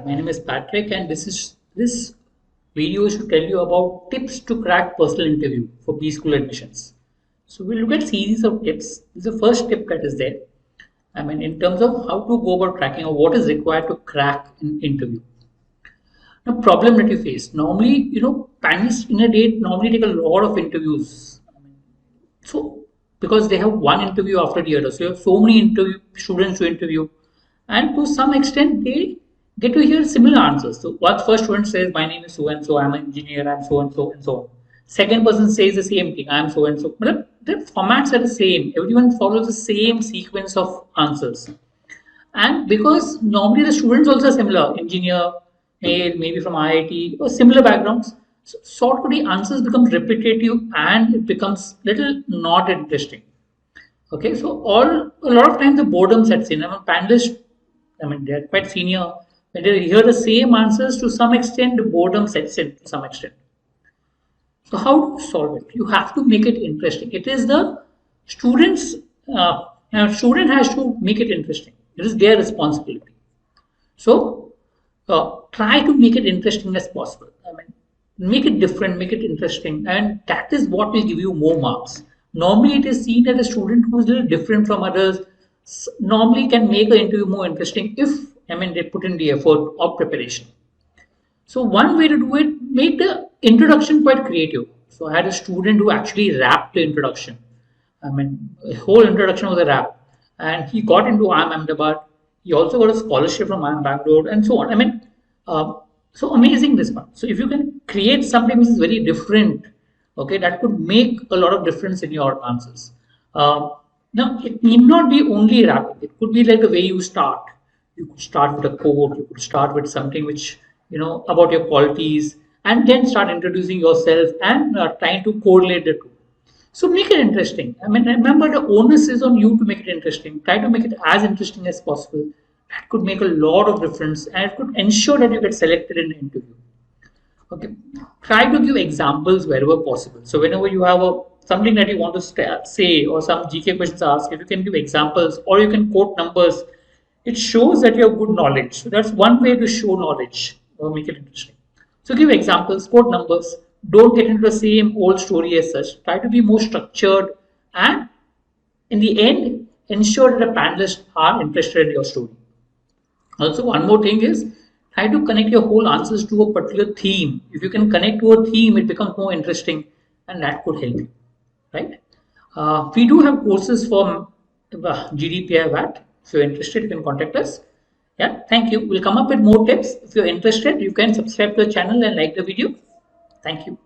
my name is Patrick, and this video should tell you about tips to crack personal interview for B-school admissions. So we'll look at series of tips. This is the first tip that is there. In terms of how to go about cracking or what is required to crack an interview. Now, problem that you face. Normally, panelists in a day normally take a lot of interviews. So because they have one interview after the other, so you have so many students to interview, and to some extent they get to hear similar answers. So what first student says, my name is so and so, I'm an engineer, I'm so and so and so on. Second person says the same thing, I'm so and so. But the formats are the same. Everyone follows the same sequence of answers. And because normally the students also are similar, engineer, male, maybe from IIT or similar backgrounds, so sort of the answers become repetitive and it becomes little not interesting. Okay, so a lot of times the boredom sets in. Panelists, they're quite senior. When they hear the same answers, to some extent, the boredom sets in to some extent. So how do you solve it? You have to make it interesting. It is the students. Student has to make it interesting. It is their responsibility. So try to make it interesting as possible. Make it different, make it interesting, and that is what will give you more marks. Normally, it is seen that a student who is a little different from others normally can make an interview more interesting if they put in the effort of preparation. So one way to do it, make the introduction quite creative. So I had a student who actually rapped the introduction. The whole introduction was a rap, and he got into IIM Ahmedabad. He also got a scholarship from IIM Bangalore, and so on. So amazing this one. So if you can create something which is very different, okay, that could make a lot of difference in your answers. Now, it need not be only rapping. It could be like the way you start. You could start with a quote. You could start with something which, about your qualities, and then start introducing yourself and trying to correlate the two. So make it interesting. Remember, the onus is on you to make it interesting. Try to make it as interesting as possible. That could make a lot of difference, and it could ensure that you get selected in the interview. Okay, try to give examples wherever possible. So whenever you have something that you want to say or some GK questions asked, if you can give examples or you can quote numbers, it shows that you have good knowledge. So that's one way to show knowledge or make it interesting. So give examples, quote numbers. Don't get into the same old story as such. Try to be more structured, and in the end, ensure that the panelists are interested in your story. Also, one more thing is, try to connect your whole answers to a particular theme. If you can connect to a theme, it becomes more interesting, and that could help you, right? We do have courses for GDPI VAT. If you're interested, you can contact us. Yeah, thank you. We'll come up with more tips. If you're interested, you can subscribe to the channel and like the video. Thank you.